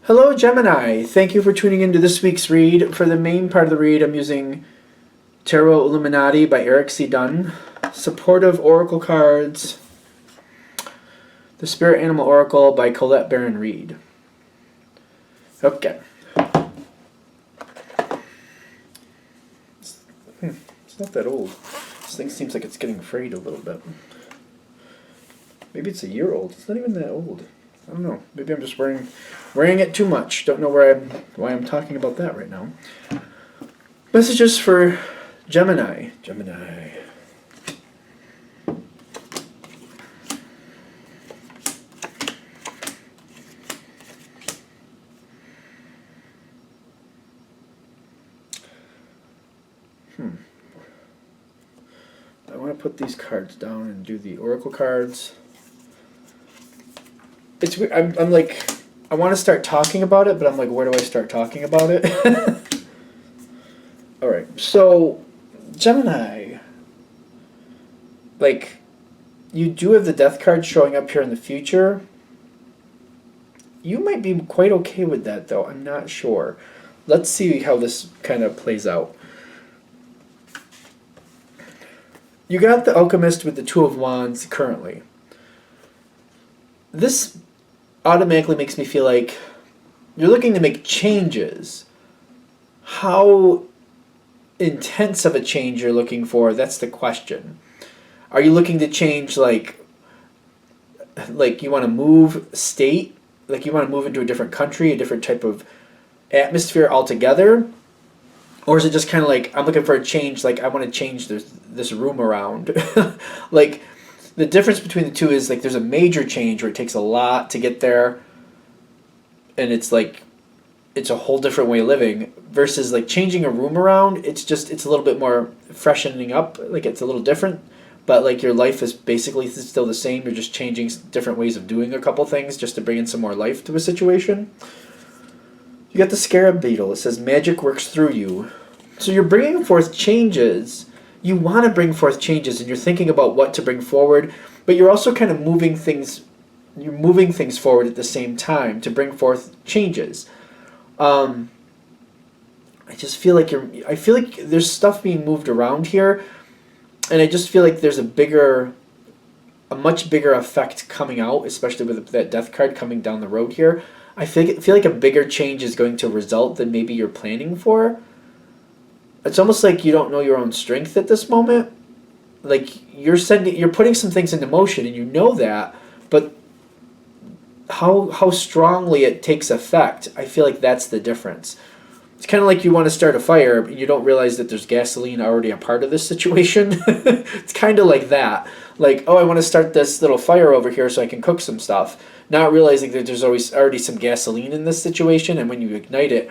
Hello, Gemini. Thank you for tuning into this week's read. For the main part of the read, I'm using Tarot Illuminati by Eric C. Dunn, Supportive Oracle Cards, The Spirit Animal Oracle by Colette Baron Reed. Okay. It's not that old. This thing seems like it's getting frayed a little bit. Maybe it's a year old. It's not even that old. I don't know. Maybe I'm just wearing it too much. Don't know why I'm talking about that right now. Messages for Gemini. Gemini. I want to put these cards down and do the oracle cards. It's weird. I'm like, I want to start talking about it, but I'm like, where do I start talking about it? All right, so Gemini, like, you do have the death card showing up here in the future. You might be quite okay with that, though. I'm not sure. Let's see how this kind of plays out. You got the Alchemist with the Two of Wands currently. This automatically makes me feel like you're looking to make changes. How intense of a change you're looking for, that's the question. Are you looking to change like you want to move state? Like you want to move into a different country, a different type of atmosphere altogether? Or is it just kind of like, I'm looking for a change, like I want to change this room around? Like, the difference between the two is like there's a major change where it takes a lot to get there, and it's like it's a whole different way of living, versus like changing a room around. It's a little bit more freshening up, like it's a little different, but like your life is basically still the same. You're just changing different ways of doing a couple things just to bring in some more life to a situation. You got the Scarab Beetle. It says magic works through you. So you're bringing forth changes. You want to bring forth changes, and you're thinking about what to bring forward, but you're also kind of moving things. You're moving things forward at the same time to bring forth changes. I just feel like I feel like there's stuff being moved around here, and I just feel like there's a much bigger effect coming out, especially with that death card coming down the road here. I feel like a bigger change is going to result than maybe you're planning for. It's almost like you don't know your own strength at this moment. Like you're putting some things into motion, and you know that, but how strongly it takes effect, I feel like that's the difference. It's kind of like you want to start a fire, but you don't realize that there's gasoline already a part of this situation. It's kind of like that. Like, oh, I want to start this little fire over here so I can cook some stuff, not realizing that there's always already some gasoline in this situation, and when you ignite it,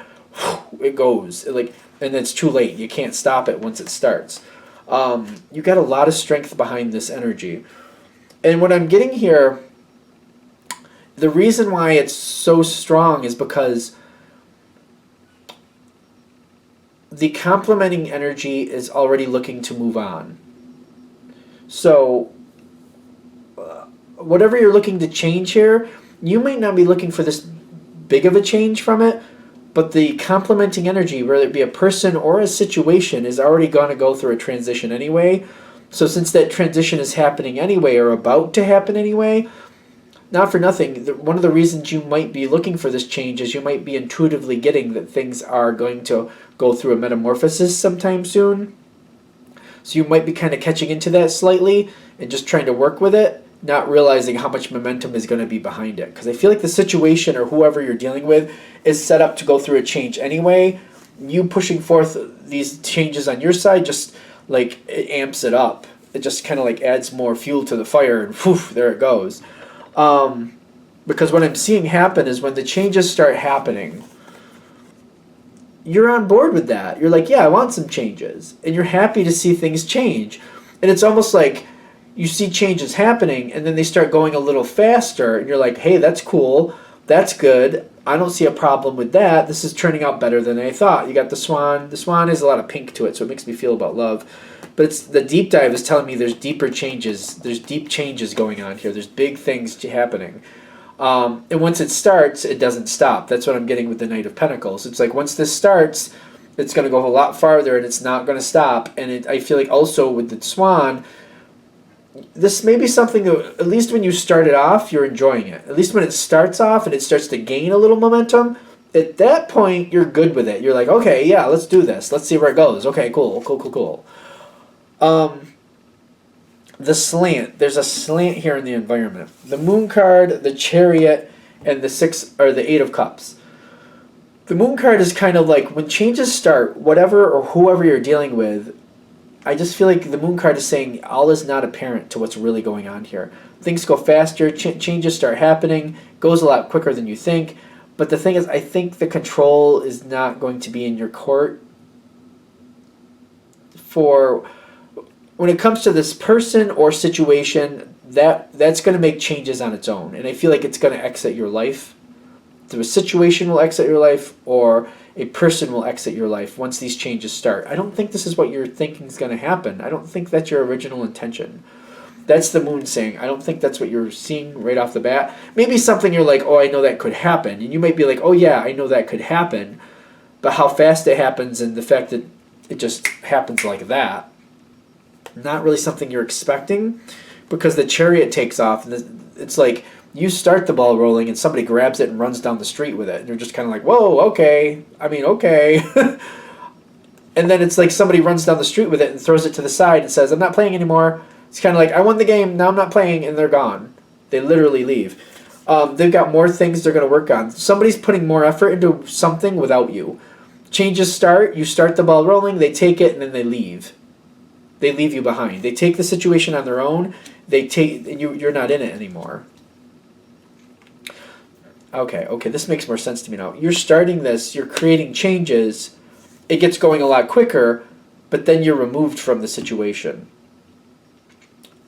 it goes. And it's too late. You can't stop it once it starts. You got a lot of strength behind this energy. And what I'm getting here, the reason why it's so strong is because the complementing energy is already looking to move on. So whatever you're looking to change here, you might not be looking for this big of a change from it, but the complementing energy, whether it be a person or a situation, is already going to go through a transition anyway. So since that transition is happening anyway, or about to happen anyway, not for nothing, one of the reasons you might be looking for this change is you might be intuitively getting that things are going to go through a metamorphosis sometime soon. So you might be kind of catching into that slightly and just trying to work with it, not realizing how much momentum is going to be behind it. Because I feel like the situation or whoever you're dealing with is set up to go through a change anyway. You pushing forth these changes on your side just like it amps it up. It just kind of like adds more fuel to the fire, and poof, there it goes. Because what I'm seeing happen is when the changes start happening, you're on board with that. You're like, yeah, I want some changes. And you're happy to see things change. And it's almost like you see changes happening, and then they start going a little faster, and you're like, hey, that's cool. That's good. I don't see a problem with that. This is turning out better than I thought. You got the swan. The swan has a lot of pink to it, so it makes me feel about love. But it's the deep dive is telling me there's deeper changes. There's deep changes going on here. There's big things happening. And once it starts, it doesn't stop. That's what I'm getting with the Knight of Pentacles. It's like once this starts, it's going to go a lot farther, and it's not going to stop. And I feel like also with the Swan, this may be something that, at least when you start it off, you're enjoying it. At least when it starts off and it starts to gain a little momentum, at that point, you're good with it. You're like, okay, yeah, let's do this. Let's see where it goes. Okay, cool. The slant. There's a slant here in the environment. The Moon card, the Chariot, and the Eight of Cups. The Moon card is kind of like when changes start, whatever or whoever you're dealing with, I just feel like the Moon card is saying all is not apparent to what's really going on here. Things go faster, changes start happening, goes a lot quicker than you think. But the thing is, I think the control is not going to be in your court for when it comes to this person or situation. That's going to make changes on its own, and I feel like it's going to exit your life. The situation will exit your life, or a person will exit your life once these changes start. I don't think this is what you're thinking is going to happen. I don't think that's your original intention. That's the Moon saying. I don't think that's what you're seeing right off the bat. Maybe something you're like, oh, I know that could happen. And you might be like, oh, yeah, I know that could happen. But how fast it happens and the fact that it just happens like that, not really something you're expecting, because the Chariot takes off. And it's like you start the ball rolling and somebody grabs it and runs down the street with it. And you're just kind of like, whoa, okay. Okay. And then it's like somebody runs down the street with it and throws it to the side and says, I'm not playing anymore. It's kind of like, I won the game, now I'm not playing, and they're gone. They literally leave. They've got more things they're going to work on. Somebody's putting more effort into something without you. Changes start, you start the ball rolling, they take it, and then they leave. They leave you behind. They take the situation on their own, you're not in it anymore. Okay, this makes more sense to me now. You're starting this, you're creating changes, it gets going a lot quicker, but then you're removed from the situation.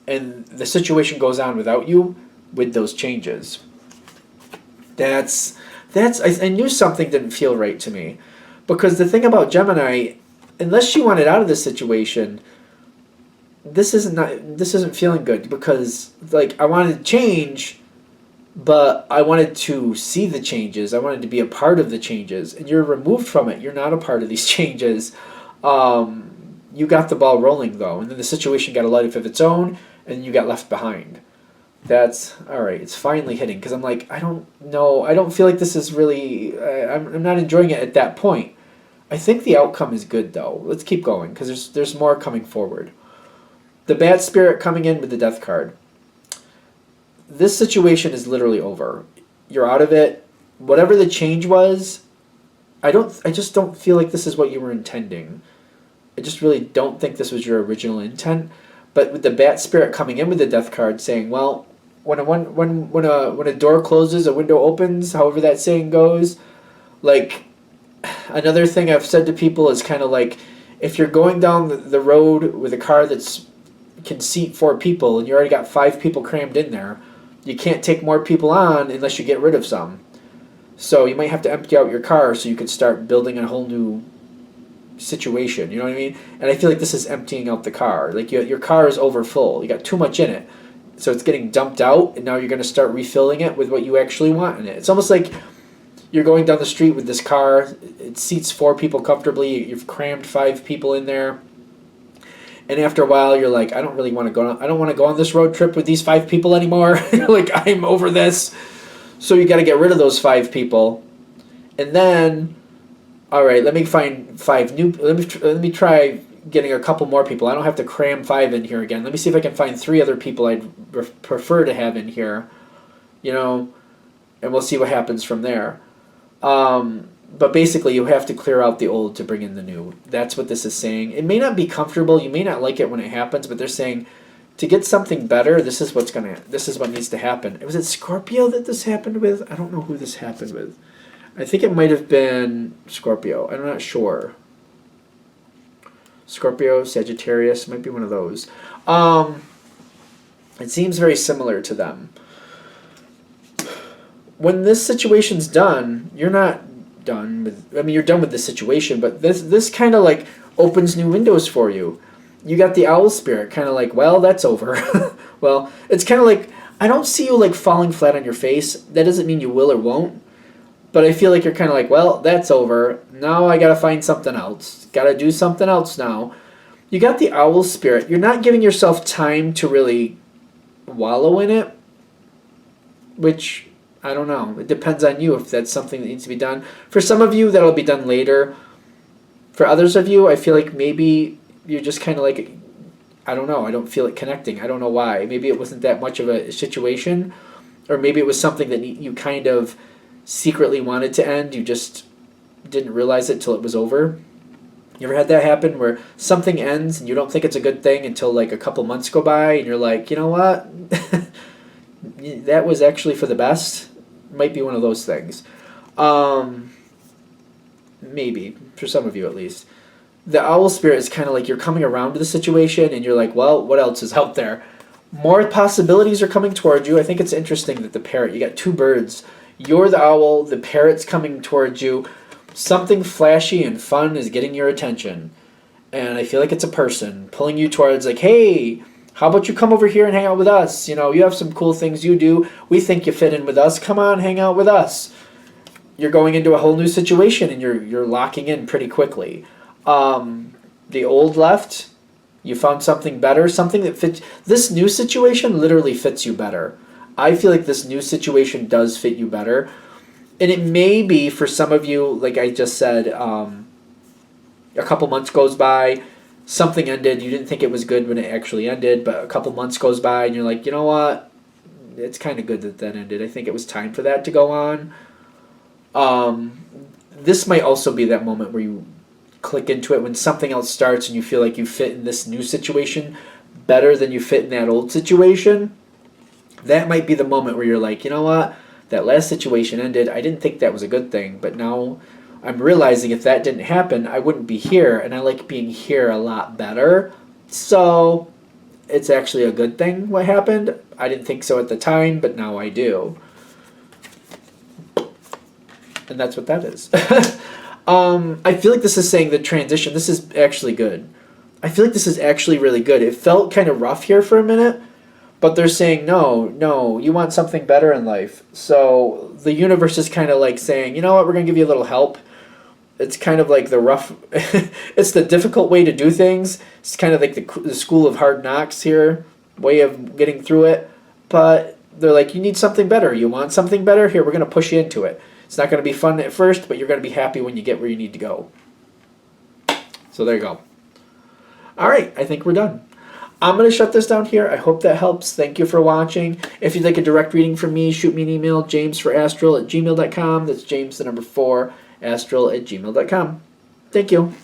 And the situation goes on without you with those changes. I knew something didn't feel right to me. Because the thing about Gemini, unless she wanted out of this situation, this isn't feeling good, because like I wanted to change, but I wanted to see the changes. I wanted to be a part of the changes, and you're removed from it. You're not a part of these changes. You got the ball rolling though, and then the situation got a life of its own, and you got left behind. That's all right. It's finally hitting, because I'm like, I don't know. I don't feel like this is really. I'm not enjoying it at that point. I think the outcome is good though. Let's keep going, because there's more coming forward. The Bat Spirit coming in with the Death card. This situation is literally over. You're out of it. Whatever the change was, I just don't feel like this is what you were intending. I just really don't think this was your original intent. But with the Bat Spirit coming in with the Death card saying, well, when a door closes, a window opens, however that saying goes, like, another thing I've said to people is kind of like, if you're going down the road with a car that's can seat 4 people and you already got 5 people crammed in there, you can't take more people on unless you get rid of some. So you might have to empty out your car so you can start building a whole new situation, you know what I mean? And I feel like this is emptying out the car. Like your car is over full. You got too much in it. So it's getting dumped out, and now you're going to start refilling it with what you actually want in it. It's almost like you're going down the street with this car. It seats 4 people comfortably. You've crammed 5 people in there. And after a while, you're like, I don't want to go on this road trip with these 5 people anymore. Like, I'm over this. So you got to get rid of those 5 people. And then, all right, let me find 5 new. Let me try getting a couple more people. I don't have to cram 5 in here again. Let me see if I can find 3 other people I'd prefer to have in here. You know, and we'll see what happens from there. But basically, you have to clear out the old to bring in the new. That's what this is saying. It may not be comfortable. You may not like it when it happens, but they're saying to get something better, this is what needs to happen. Was it Scorpio that this happened with? I don't know who this happened with. I think it might have been Scorpio. I'm not sure. Scorpio, Sagittarius, might be one of those. It seems very similar to them. When this situation's done, you're not done with, you're done with the situation, but this kind of like opens new windows for you. You got the Owl Spirit kind of like, well, that's over. Well, it's kind of like, I don't see you like falling flat on your face. That doesn't mean you will or won't. But I feel like you're kind of like, well, that's over. Now I got to find something else. Got to do something else now. You got the owl spirit. You're not giving yourself time to really wallow in it, which I don't know. It depends on you if that's something that needs to be done. For some of you, that'll be done later. For others of you, I feel like maybe you're just kind of like, I don't know. I don't feel it connecting. I don't know why. Maybe it wasn't that much of a situation, or maybe it was something that you kind of secretly wanted to end. You just didn't realize it till it was over. You ever had that happen where something ends and you don't think it's a good thing until like a couple months go by and you're like, you know what? That was actually for the best? Might be one of those things. Maybe, for some of you at least. The owl spirit is kind of like you're coming around to the situation and you're like, well, what else is out there? More possibilities are coming toward you. I think it's interesting that the parrot, you got two birds. You're the owl, the parrot's coming towards you. Something flashy and fun is getting your attention. And I feel like it's a person pulling you towards like, hey, how about you come over here and hang out with us? You know, you have some cool things you do. We think you fit in with us. Come on, hang out with us. You're going into a whole new situation and you're locking in pretty quickly. The old left, you found something better, something that fits. This new situation literally fits you better. I feel like this new situation does fit you better. And it may be for some of you, like I just said, a couple months goes by, something ended, you didn't think it was good when it actually ended, but a couple months goes by and you're like, you know what, it's kind of good that that ended. I think it was time for that to go on. This might also be that moment where you click into it when something else starts and you feel like you fit in this new situation better than you fit in that old situation. That might be the moment where you're like, you know what, that last situation ended. I didn't think that was a good thing, but now I'm realizing if that didn't happen, I wouldn't be here, and I like being here a lot better. So it's actually a good thing what happened. I didn't think so at the time, but now I do. And that's what that is. I feel like this is saying the transition. This is actually good. I feel like this is actually really good. It felt kind of rough here for a minute, but they're saying, no, you want something better in life. So the universe is kind of like saying, you know what, we're going to give you a little help. It's kind of like the rough, it's the difficult way to do things. It's kind of like the school of hard knocks here, way of getting through it. But they're like, you need something better. You want something better? Here, we're going to push you into it. It's not going to be fun at first, but you're going to be happy when you get where you need to go. So there you go. All right, I think we're done. I'm going to shut this down here. I hope that helps. Thank you for watching. If you'd like a direct reading from me, shoot me an email, jamesforastral@gmail.com. That's James, the number 4, astral@gmail.com. Thank you.